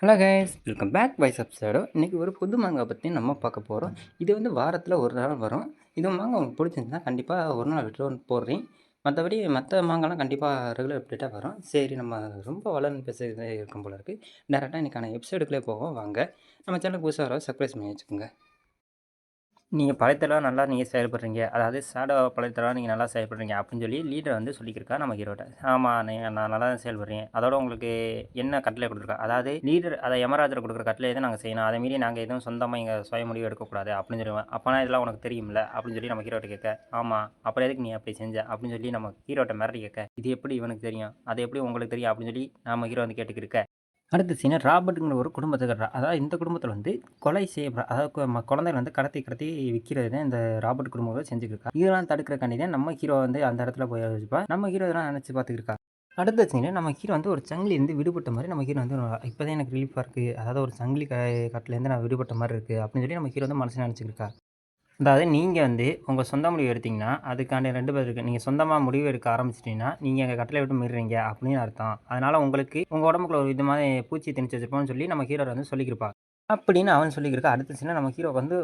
Hello guys, welcome back பை சப்ஸ்டைடோ. இன்றைக்கி ஒரு புது மாங்காய் பற்றி நம்ம பார்க்க போகிறோம். இது வந்து வாரத்தில் ஒரு நாள் வரும். இது மாங்காய் உங்களுக்கு பிடிச்சிருந்துச்சுன்னா கண்டிப்பாக ஒரு நாள் விட்டு ஒன்று போடுறேன். மற்றபடி மற்ற மாங்காய்லாம் கண்டிப்பாக ரெகுலர் அப்டேட்டாக வரும். சரி, நம்ம ரொம்ப வளர்ந்து பேசுகிறதே இருக்கும் போல இருக்குது. டேரெக்டாக இன்றைக்கான எபிசோடுக்குள்ளே போவோம் வாங்க. நம்ம சேனலுக்கு புதுசாக வர சர்ப்ரைஸ் பண்ணி வச்சுக்கோங்க. நீங்கள் பழையத்தெல்லாம் நல்லா நீங்கள் செயல்படுறீங்க, அதாவது ஷேடோ பழையத்தெல்லாம் நீங்கள் நல்லா செயல்படுறீங்க அப்படின்னு சொல்லி லீடர் வந்து சொல்லியிருக்கா நம்ம ஹீரோட்ட. ஆமாம், நான் நல்லா தான் செயல்படுறேன். அதோட உங்களுக்கு என்ன கட்டளை கொடுத்துருக்கா, அதாவது லீடர் அதை யமராஜர் கொடுக்குற கட்டளை தான் நாங்கள் செய்யணும், அதை மீறி நாங்கள் எதுவும் சொந்தமாக எங்கள் சுய முடிவு எடுக்கக்கூடாது அப்படின்னு சொல்லுவேன். அப்போனா இதெல்லாம் உனக்கு தெரியும்ல அப்படின்னு சொல்லி நம்ம ஹீரோட்ட கேட்க, ஆமாம் அப்புறம் எதுக்கு நீ அப்படி செஞ்ச அப்படின்னு சொல்லி நம்ம ஹீரோட்ட மிரட்டி கேட்க, இது எப்படி இவனுக்கு தெரியும், அது எப்படி உங்களுக்கு தெரியும் அப்படின்னு சொல்லி நம்ம ஹீரோ வந்து கேட்டுக்கிருக்க. அடுத்த சீனு ராபர்ட்டுங்கிற ஒரு குடும்பத்தை கட்டுறா. அதாவது இந்த குடும்பத்தில் வந்து கொலை செய்யப்படுற, அதாவது குழந்தைகள் வந்து கடத்தி கடத்தி விற்கிறது தான் இந்த ராபர்ட் குடும்பம் செஞ்சுக்கிருக்கா. இதெல்லாம் தடுக்கிறக்காண்டி தான் நம்ம ஹீரோ வந்து அந்த இடத்துல போய் வச்சுப்பா. நம்ம ஹீரோ இதெல்லாம் நினச்சி பார்த்துக்கிருக்கா. அடுத்த சீனு நம்ம ஹீரோ வந்து ஒரு சங்கிலி இருந்து விடுபட்ட மாதிரி நம்ம ஹீரோ வந்து இப்போ தான் எனக்கு ரிலீஃபாக இருக்குது, அதாவது ஒரு சங்கிலி கட்டிலேருந்து நான் விடுபட்ட மாதிரி இருக்குது அப்படின்னு சொல்லி நம்ம ஹீரோ வந்து மனசு நினச்சிக்கிருக்கா. அதாவது நீங்கள் வந்து உங்கள் சொந்த முடிவு எடுத்தீங்கன்னா அதுக்காண்டி 2 பேர் இருக்குது. நீங்கள் சொந்தமாக முடிவு எடுக்க ஆரம்பிச்சிட்டிங்கன்னா நீங்கள் எங்கள் கட்டளை விட்டு மீறுறீங்க அப்படின்னு அர்த்தம். அதனால் உங்களுக்கு உங்கள் உடம்புக்குள்ள ஒரு இது மாதிரி பூச்சி திணிச்சு வச்சிருப்போம்னு சொல்லி நம்ம ஹீரோ வந்து சொல்லியிருப்பா. அப்படின்னு அவன் சொல்லியிருக்கா. அடுத்த சீனில் நம்ம ஹீரோக்கு வந்து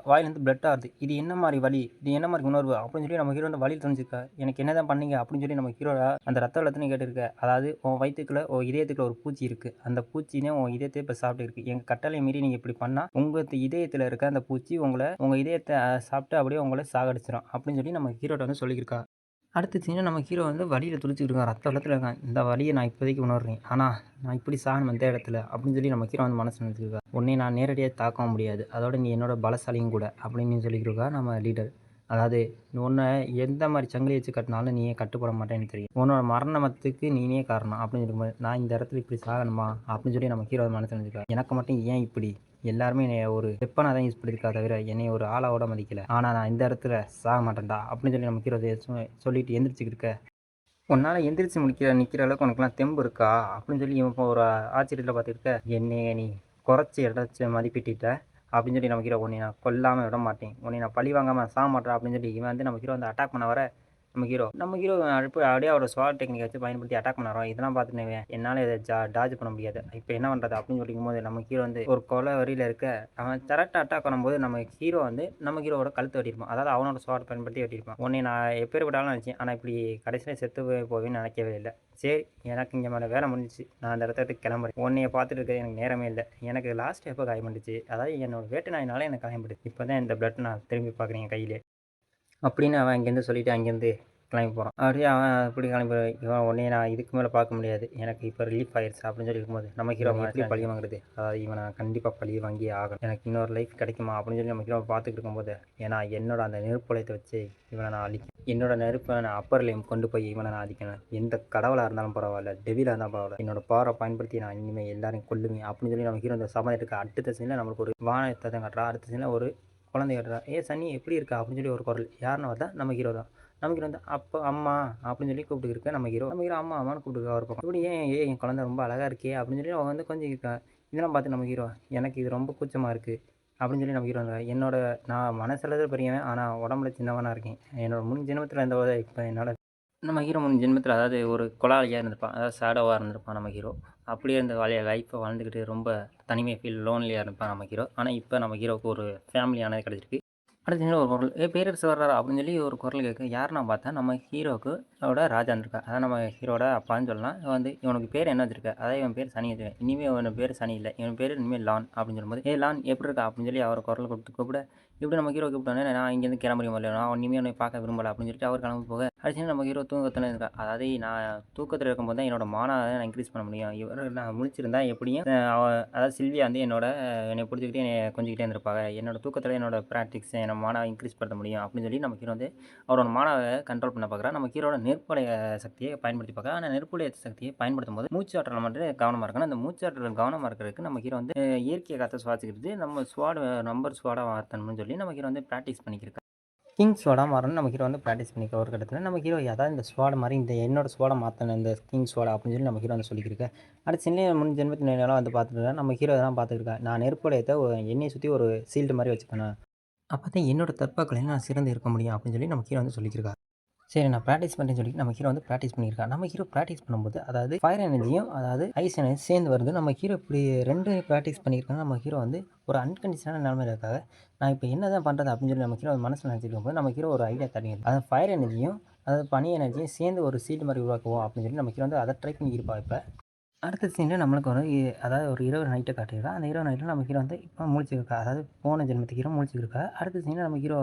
வாயிலேருந்து பிளட் ஆகுது. இது என்ன மாதிரி வலி, இது என்ன மாதிரி உணர்வு அப்படின்னு சொல்லி நம்ம ஹீரோ வந்து வலி தெரிஞ்சுக்கா. எனக்கு என்ன தான் பண்ணீங்க அப்படின்னு சொல்லி நம்ம ஹீரோ அந்த ரத்த வெள்ளத்துலையும் கேட்டிருக்க. அதாவது உன் வயிற்றுக்குள்ள உன் இதயத்துக்குள்ள ஒரு பூச்சி இருக்குது, அந்த பூச்சினே உன் இதயத்தை இப்போ சாப்பிட்டு இருக்குது. எங்கள் கட்டளை மீறி நீங்கள் இப்படி பண்ணால் உங்கள் இதயத்தில் இருக்க அந்த பூச்சி உங்கள் இதயத்தை சாப்பிட்டு அப்படியே உங்களை சாகடிச்சிடும் அப்படின்னு சொல்லி நம்ம ஹீரோட்ட வந்து சொல்லியிருக்கா. அடுத்த சீனில் நம்ம ஹீரோ வந்து வலியில் துடிச்சிக்கிட்டு இருக்கான், ரத்த வெள்ளத்தில் இருக்கான். இந்த வலியை நான் இப்போதைக்கு உணர்றேன், ஆனால் நான் இப்படி சாகணும் இந்த இடத்துல அப்படின்னு சொல்லி நம்ம ஹீரோ வந்து மனசு நினச்சிருக்கா. உன்னை நான் நேரடியாக தாக்கவும் முடியாது, அதோட நீ என்னோட பலசாலியும் கூட அப்படின்னு சொல்லியிருக்கா நம்ம லீடர். அதாவது உன்னை எந்த மாதிரி சங்கிலி வச்சு கட்டினாலும் நீயே கட்டுப்பட மாட்டேன்னு தெரியும், உன்னோட மரணத்துக்கு நீனே காரணம் அப்படின்னு சொல்லும்போது நான் இந்த இடத்துல இப்படி சாகணுமா அப்படின்னு சொல்லி நம்ம ஹீரோ மனசு நினச்சிருக்கா. எனக்கு மட்டும் ஏன் இப்படி, எல்லாருமே என்னை ஒரு வெப்பனாக தான் யூஸ் பண்ணியிருக்கா தவிர என்னை ஒரு ஆளாவோட மதிக்கலை, ஆனால் நான் இந்த இடத்துல சாக மாட்டேன்டா அப்படின்னு சொல்லி நம்ம ஹீரோ சொல்லிட்டு எந்திரிச்சிக்கிட்டு இருக்க. உன்னால் எந்திரிச்சு நிற்கிற அளவுக்கு உனக்குலாம் தெம்பு இருக்கா அப்படின்னு சொல்லி இவன் இப்போ ஒரு ஆச்சரியத்தில் பார்த்துருக்க. என்னைய நீ குறைச்சி எதாச்சும் மதிப்பிட்டிட்ட அப்படின்னு சொல்லி நம்ம ஹீரோ, உன்னை நான் கொல்லாமல் விட மாட்டேன், உன்னை நான் பழி வாங்காமல் சாக மாட்டேன் அப்படின்னு சொல்லி இவன் வந்து நம்ம ஹீரோ வந்து அட்டாக் பண்ண வர நம்ம ஹீரோ அப்படியே அவரோட ஸ்வாட் டெக்னிக் வச்சு பயன்படுத்தி அட்டாக் பண்ண வரோம். இதெல்லாம் பார்த்துட்டு என்னால் இதை டாஜ் பண்ண முடியாது, இப்போ என்ன பண்ணுறது அப்படின்னு சொல்லிக்கும் போது நம்ம ஹீரோ வந்து ஒரு கொலை வரியில் இருக்க. அவன் கரெக்டாக அட்டாக் பண்ணும்போது நம்ம ஹீரோவோட கழுத்து வெட்டியிருப்பான், அதாவது அவனோட ஸ்வாட் பயன்படுத்தி வெட்டியிருப்பான். உன்னை நான் எப்பேற்பட்டாலும் நினச்சேன், ஆனால் இப்படி கடைசியில் செத்து போவேன்னு நினைக்கவே இல்லை. சரி, எனக்கு இங்கே மேலே வேலை முடிஞ்சிச்சு, நான் அந்த இடத்த விட்டு கிளம்புறேன். உன்னைய பார்த்துட்டு இருக்க எனக்கு நேரமே இல்லை. எனக்கு லாஸ்ட் எப்போ காயப்பட்டுச்சு, அதாவது என்னோட வேட்டு நாயினால எனக்கு காயப்பட்டுச்சு, இப்போ தான் இந்த பிளட் நான் திரும்பி பார்க்குறேன் என் கையிலே அப்படின்னு அவன் அங்கேருந்து சொல்லிவிட்டு அங்கேருந்து கிளம்பி போகிறான். அப்படியே அவன் இப்படி கிளம்பி இவன் உடனே நான் இதுக்கு மேலே பார்க்க முடியாது, எனக்கு இப்போ ரிலீஃப் ஆயிடுச்சு அப்படின்னு சொல்லி இருக்கும்போது நம்ம ஹீரோ எப்படி பழி வாங்குறது, அதாவது இவனை கண்டிப்பாக பழி வாங்கி ஆகணும், எனக்கு இன்னொரு லைஃப் கிடைக்குமா அப்படின்னு சொல்லி நம்ம ஹீரோ பார்த்துட்டு இருக்கும்போது, ஏன்னா என்னோட அந்த நெருப்புலையத்தை வச்சு இவனை நான் அழிக்கணும், என்னோட நெருப்பை நான் அப்பர்லையும் கொண்டு போய் இவனை நான் அழிக்கணும், எந்த கடவுளாக இருந்தாலும் பரவாயில்ல, டெவிலாக இருந்தாலும் பரவாயில்ல, என்னோட பவரை பயன்படுத்தி நான் இனிமேல் எல்லாரையும் கொல்லுவேன் அப்படின்னு சொல்லி நம்ம ஹீரோ அந்த சமாளம் எடுக்க. அடுத்த சீனில் நம்மளுக்கு ஒரு வானத்தை தான் காட்டுறா. அடுத்த சீனில் ஒரு குழந்தை கட்டுறா. சன்னி எப்படி இருக்கா அப்படின்னு சொல்லி ஒரு குரல். யாருன்னு பார்த்தா நம்ம ஹீரோ தான். நம்ம ஹீரோ வந்து அப்போ அம்மா அப்படின்னு சொல்லி கூப்பிட்டுருக்க. நம்ம ஹீரோ அம்மா அம்மான்னு கூப்பிட்டுருக்கா ஒரு பக்கம். இப்படி என் குழந்தை ரொம்ப அழகாக இருக்கே அப்படின்னு சொல்லி அவன் வந்து கொஞ்சம் இருக்கா. இதெல்லாம் பார்த்து நம்ம ஹீரோ, எனக்கு இது ரொம்ப கூச்சமாக இருக்குது அப்படின்னு சொல்லி நம்ம ஹீரோ என்னோட நான் மனசளவில் பெரியவன், ஆனால் உடம்புல சின்னவனாக இருக்கேன், என்னோட முன் ஜென்மத்தில் இருந்தவரை இப்போ என்னால் நம்ம ஹீரோ முன் ஜென்மத்தில் அதாவது ஒரு கொலாலியாக இருந்திருப்பான், அதாவது ஷேடோவாக இருந்திருப்பான் நம்ம ஹீரோ. அப்படியே இருந்த லைஃப்பை வாழ்ந்துக்கிட்டு ரொம்ப தனிமை ஃபீல் இருப்பான் நம்ம ஹீரோ. ஆனால் இப்போ நம்ம ஹீரோவுக்கு ஒரு ஃபேமிலியானது கிடச்சிருக்கு. அடுத்து ஒரு குரல், பேரரசு வர்றாரா அப்படின்னு சொல்லி ஒரு குரல் கேட்க. யாருன்னா பார்த்தா நம்ம ஹீரோவுக்கு ராஜா இருந்திருக்கா, அதான் நம்ம ஹீரோட அப்பான்னு சொல்லலாம். வந்து இவனுக்கு பேர் என்ன வச்சிருக்க, அதாவது இவன் பேர் சனி வச்சிருக்கேன், இனிமேல் இவன் பேர் சனி இல்லை, இவன் பேர் இனிமேல் லான் அப்படின்னு சொல்லும்போது, லான் எப்படி இருக்கா அப்படின்னு சொல்லி அவர் குரல் கொடுத்து கூப்பிட. இப்படி நம்ம ஹீரோ கூப்பிட்டோன்னே நான் இங்கேருந்து கிளம்புற முடியல, நான் இனிமேல் உன்னை பார்க்க விரும்பலை அப்படின்னு சொல்லிட்டு அவர் கிளம்பி போக. அடுத்து நம்ம ஹீரோ தூக்கத்தில் இருக்கா, அதாவது நான் தூக்கத்தில் இருக்கும்போது தான் என்னோட மானாவை நான் இன்க்ரீஸ் பண்ண முடியும், இவர் நான் முழிச்சிருந்தா எப்படியும் அதாவது சில்வியா வந்து என்னை பிடிச்சிக்கிட்டே என்னை கொஞ்சிக்கிட்டே இருந்திருப்பாங்க, என்னோட தூக்கத்தில் என்னோட ப்ராக்டிக்ஸ் என்னோட மானாவை இன்க்ரீஸ் படுத்த முடியும் அப்படின்னு சொல்லி நம்ம ஹீரோ வந்து அவரோட மானாவை கண்ட்ரோல் பண்ண பார்க்குறா. நம்ம ஹீரோட நெருப்புடைய சக்தியை பயன்படுத்தி பார்க்குறா. ஆனால் நெருப்புடைய சக்தியை பயன்படுத்தும் போது மூச்சாற்றல் மட்டும் கவனமாக இருக்கணும். அந்த மூச்சாற்றல் கவனமாக இருக்கிறதுக்கு நம்ம ஹீரோ வந்து இயற்கையை காற்றை சுவாசிக்கிறது நம்ம நம்பர் ஸ்வாடாக மாற்றணும்னு சொல்லி நம்ம ஹீரோ வந்து ப்ராக்டிஸ் பண்ணிக்கிறோம். கிங் ஸ்வாடாக மாறணும் நம்ம ஹீரோ வந்து ப்ராக்டிஸ் பண்ணிக்க ஒரு கட்டத்தில். நம்ம ஹீரோ அதாவது இந்த ஸ்வாடை மாதிரி இந்த என்னோட ஸ்வாடை மாற்றணும், இந்த கிங் ஸ்வாடா அப்படின்னு சொல்லி நம்ம ஹீரோ வந்து சொல்லியிருக்க. அடுத்த சின்ன முன் ஜென்மத்தில் நேரம் வந்து பார்த்துட்டு நம்ம ஹீரோ தான் பார்த்துருக்கேன். நான் நெருப்புடையத்தை எண்ணெயை சுற்றி ஒரு சீல்டு மாதிரி வச்சுப்பேன், அப்போ தான் என்னோட தற்பாக்களையும் நான் சிறந்து இருக்க முடியும் அப்படின்னு சொல்லி நம்ம ஹீரோ வந்து சொல்லியிருக்கா. சரி நான் ப்ராக்டிஸ் பண்ணுறேன்னு சொல்லிட்டு நம்ம ஹீரோ வந்து ப்ராக்டிஸ் பண்ணியிருக்கான். நம்ம ஹீரோ ப்ராக்டிஸ் பண்ணும்போது அதாவது ஃபயர் எனர்ஜியும் அதாவது ஐஸ் எனர்ஜி சேர்ந்து வருது. நம்ம ஹீரோ இப்படி 2 ப்ராக்டிஸ் பண்ணியிருக்காங்க. நம்ம ஹீரோ வந்து ஒரு அன்கண்டிஷனான நிலைமையில இருக்காங்க. நான் இப்போ என்னதான் பண்ணுறது அப்படின்னு சொல்லி நம்ம ஹீரோ மனசில் நினச்சிட்டு இருக்கும்போது நம்ம ஹீரோ ஒரு ஐடியா தருகிறது. அதாவது ஃபயர் எனர்ஜியும் அதாவது பனி எனர்ஜியும் சேர்ந்து ஒரு ஷீல்டு மாதிரி உருவாக்குவோம் அப்படின்னு சொல்லி நம்ம ஹீரோ வந்து அதை ட்ரை பண்ணியிருப்பா இப்போ. அடுத்த சீன்ல நம்மளுக்கு ஒரு அதாவது ஒரு இரவு நைட்ட காட்டியிருக்கா. அந்த இரவு நைட்ல நம்ம ஹீரோ வந்து இப்போ முழிச்சிருக்கா. அதாவது போன ஜென்மத்துக்கு ஹீரோ முழிச்சிருக்கா. அடுத்த சீன்ல நம்ம ஹீரோ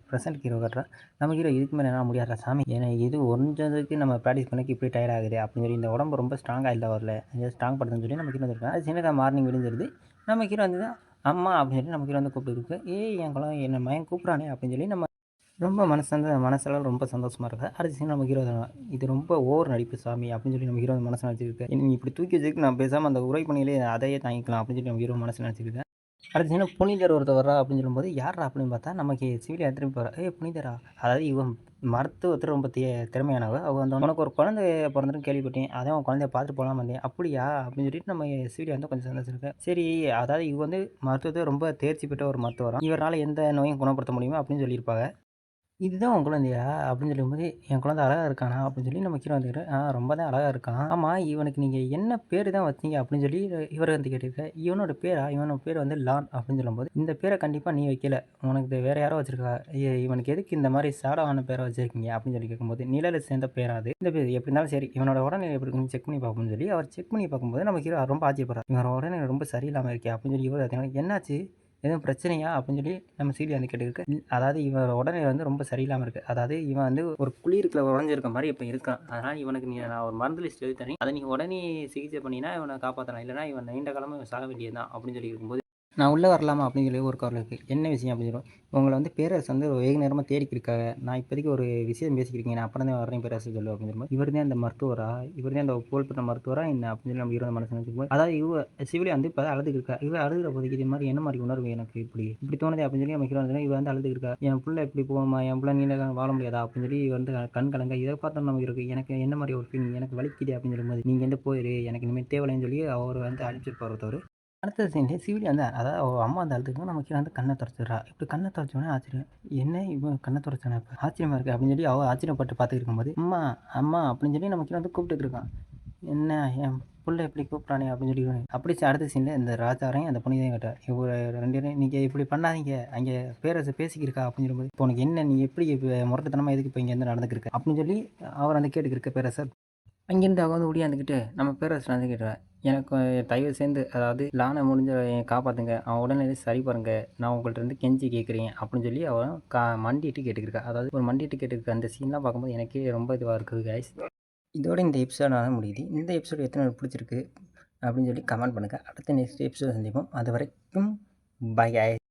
பிரசன்ட் ஹீரோ காட்டுறா. நம்ம ஹீரோ இதுக்கு மேல என்னால முடியாதுடா சாமி. ஏன்னா இது ஒஞ்சதுக்கு நம்ம ப்ராக்டிஸ் பண்ணக்கு இப்படி டயர்ட் ஆகுது அப்படின்னு சொல்லி இந்த உடம்பு ரொம்ப ஸ்ட்ராங்கா இல்ல வரல. ஸ்ட்ராங் படுத்துன்னு சொல்லி நம்ம ஹீரோ வந்துருக்கான். அது சின்னதா மார்னிங் விடிஞ்சிருது. நம்ம ஹீரோ வந்து அம்மா அப்படின்னு சொல்லி நம்ம ஹீரோ வந்து கூப்பிட்டுருக்கு. ஏய் என் குழந்தை என்ன மகன் கூப்பிட்றானே அப்படின்னு சொல்லி நம்ம ரொம்ப மனசளவுல ரொம்ப சந்தோஷமா இருக்கா. அடுத்த சீன் நம்ம ஹீரோ தான். இது ரொம்ப ஓவர் நடிப்பு சாமி அப்படின்னு சொல்லி நம்ம ஹீரோ மனசுல நினச்சிருக்கு. நீ இப்படி தூக்கி வச்சதுக்கு நான் பேசாம அந்த உரை பணியிலே அதையே தாங்கிக்கலாம் அப்படின்னு சொல்லி நம்ம ஹீரோ மனசுல நினச்சிருக்கேன். அடுத்த சீன் புனிதர் ஒருத்தர் வர்றா அப்படின்னு சொல்லும்போது யாரா அப்படின்னு பார்த்தா நமக்கு சிவிலியா திரும்பி போகிறா. ஏய் புனிதரா, அதாவது இவன் மருத்துவத்தில் ரொம்ப திறமையானவ. அவ வந்து உனக்கு ஒரு குழந்தை பிறந்துன்னு கேள்விப்பட்டேன். அதான் உன் குழந்தைய பார்த்துட்டு போகலாம் வந்தேன். அப்படியா அப்படின்னு சொல்லிட்டு நம்ம சிவிலியா வந்து கொஞ்சம் சந்தோஷம். சரி, அதாவது இவ வந்து மருத்துவத்தை ரொம்ப தேர்ச்சி பெற்ற ஒரு மருத்துவராம். இவரால் எந்த நோயும் குணப்படுத்த முடியுமா அப்படின்னு சொல்லியிருப்பாங்க. இதுதான் உன் குழந்தையா? அப்படின்னு சொல்லும்போது, என் குழந்தை அழகா இருக்கானா? அப்படின்னு சொல்லி நம்ம கீழ வந்துக்கிட்டு, ரொம்ப தான் அழகா இருக்கான். ஆமா, இவனுக்கு நீங்க என்ன பேரு தான் வச்சீங்க? அப்படின்னு சொல்லி இவரு வந்து கேட்டிருக்காரு. இவனோட பேரா? இவனோட பேர் வந்து லான் அப்படின்னு சொல்லும்போது, இந்த பேர கண்டிப்பா நீ வைக்கல. உனக்கு வேற யாரோ வச்சிருக்கா. இவனுக்கு எதுக்கு இந்த மாரி சாடாவான பேர வச்சிருக்கீங்க? அப்படின்னு சொல்லி கேட்கும்போது, நிழல சேர்ந்த பேரா அது. இந்த பேரு எப்படி இருந்தாலும் சரி, இவனோட உடல்நிலை எப்படி இருக்குன்னு செக் பண்ணி பார்ப்போம்னு சொல்லி, அவர் செக் பண்ணி பார்க்கும்போது, நம்ம ஹீரோ ரொம்ப ஆச்சரியப்படுறார். இவனோட உடல்நிலை ரொம்ப சரியில்லாம இருக்கே! அப்படின்னு சொல்லி இவரு என்னாச்சு? எதுவும் பிரச்சனையா? அப்படின்னு சொல்லி நம்ம சீலியா வந்து கேட்டுருக்கு. அதாவது இவன் உடல்நிலை வந்து ரொம்ப சரியில்லாம இருக்கு. அதாவது இவன் வந்து ஒரு குளிருக்குள்ள உறைஞ்சிருக்க மாரி இப்ப இருக்கான். அதனால இவனுக்கு நான் ஒரு மருந்து லிஸ்ட் எழுதி தரேன். அத நீ உடனே சிகிச்சை பண்ணீன்னா இவன காப்பாத்தலாம். இல்லன்னா இவன் நீண்ட காலமா இவன் சாக வேண்டியது தான் அப்படின்னு சொல்லி இருக்கும்போது, நான் உள்ள வரலாமா? அப்படின்னு சொல்லி ஒரு குரல் இருக்கு. என்ன விஷயம் அப்படின்னு சொல்லுவோம். உங்கள வந்து பேரரசு வந்து வெகு நேரமா தேடிக்கிட்டு இருக்காங்க. நான் இப்போதைக்கு ஒரு விஷயம் பேசிக்கிறீங்க. நான் அப்புறம் தான் வரேன் பேரரசு சொல்லு அப்படின்னு சொல்லும்போது, இவர் தான் அந்த மருத்துவரா? இவர் தான் அந்த புகழ்பெற்ற மருத்துவரா என்ன? அப்படின்னு சொல்லி நம்ம ஹீரோ மனசுல நினைச்சுக்கும்போது, அதாவது சிவிலியா வந்து இப்போ அழுதுட்டு இருக்கா. இவ அழுகுற போதைக்கு இது மாதிரி என்ன மாதிரி உணர்வு எனக்கு இப்படி இப்படி தோணுதே அப்படின்னு சொல்லி நம்ம ஹீரோ வந்து இவ வந்து அழுதுட்டு இருக்கா. என் புள்ள இப்படி போகுமா? என் புள்ள நீண்ட காலம் வாழ முடியாதா? அப்படின்னு சொல்லி இவ வந்து கண் கலங்க. இதை பார்த்தா நமக்கு இருக்கு. எனக்கு என்ன மாதிரி ஒரு ஃபீலிங் எனக்கு வலிக்குது அப்படின்னு சொல்லும்போது, நீங்க எந்த போயிரு எனக்கு இனிமேல் தேவையில்லைன்னு சொல்லி அவர் வந்து அனுப்பிச்சிருப்பார் ஒருத்தவர். அடுத்த சீன்ல சிவிலி வந்து அதாவது அவ அம்மா வந்து அழுதுருக்கும். நம்ம கீழ வந்து கண்ண தொறச்சுடுறா. இப்படி கண்ண தொறச்சோனே ஆச்சரியம். என்ன இவன் கண்ண தொறச்சானா இப்ப? ஆச்சரியமா இருக்கு அப்படின்னு சொல்லி அவ ஆச்சரியப்பட்டு பார்த்துட்டு இருக்கும்போது, அம்மா அம்மா அப்படின்னு சொல்லி நம்ம கீழ வந்து கூப்பிட்டுட்டு இருக்கான். என்ன என் புள்ள இப்படி கூப்பிட்டானே அப்படின்னு சொல்லி அப்படி அடுத்த சீன்ல இந்த ராஜாரையும் அந்த புனிதையும் கேட்டார். இவங்க 2 பேரும் நீங்க இப்படி பண்ணாதீங்க. அங்க பேரரசு பேசிக்கிருக்கா அப்படின்னு சொல்லும்போது, இப்போ உனக்கு என்ன நீ எப்படி இப்ப முரட்டுத்தனமா எதுக்கு இப்ப இங்க இருந்து நடந்துக்கிருக்க? அப்படின்னு சொல்லி அவர் வந்து கேட்டுக்கிருக்க பேரரசர். அங்கேருந்து அவ வந்து ஓடியாந்துக்கிட்டு, நம்ம பேரரசர் வந்து கேட்டா, எனக்கு தயவு செய்து அதாவது லான முடிஞ்ச காப்பாத்துங்க. அவன் உடல்நிலை சரி பாருங்க. நான் உங்கள்ட்ட இருந்து கெஞ்சி கேட்குறேன் அப்படின்னு சொல்லி அவ மண்டிட்டு கேட்டுக்கிருக்கா. அதாவது ஒரு மண்டிட்டு கேட்டுருக்க அந்த சீன்லாம் பார்க்கும்போது எனக்கே ரொம்ப இதுவா இருக்குது கைஸ். இதோட இந்த எபிசோடான முடியுது. இந்த எபிசோடு எத்தனை பேருக்கு பிடிச்சிருக்கு அப்படின்னு சொல்லி கமெண்ட் பண்ணுங்க. அடுத்த நெக்ஸ்ட் எபிசோட் சந்திப்போம். அது வரைக்கும் பை கைஸ்.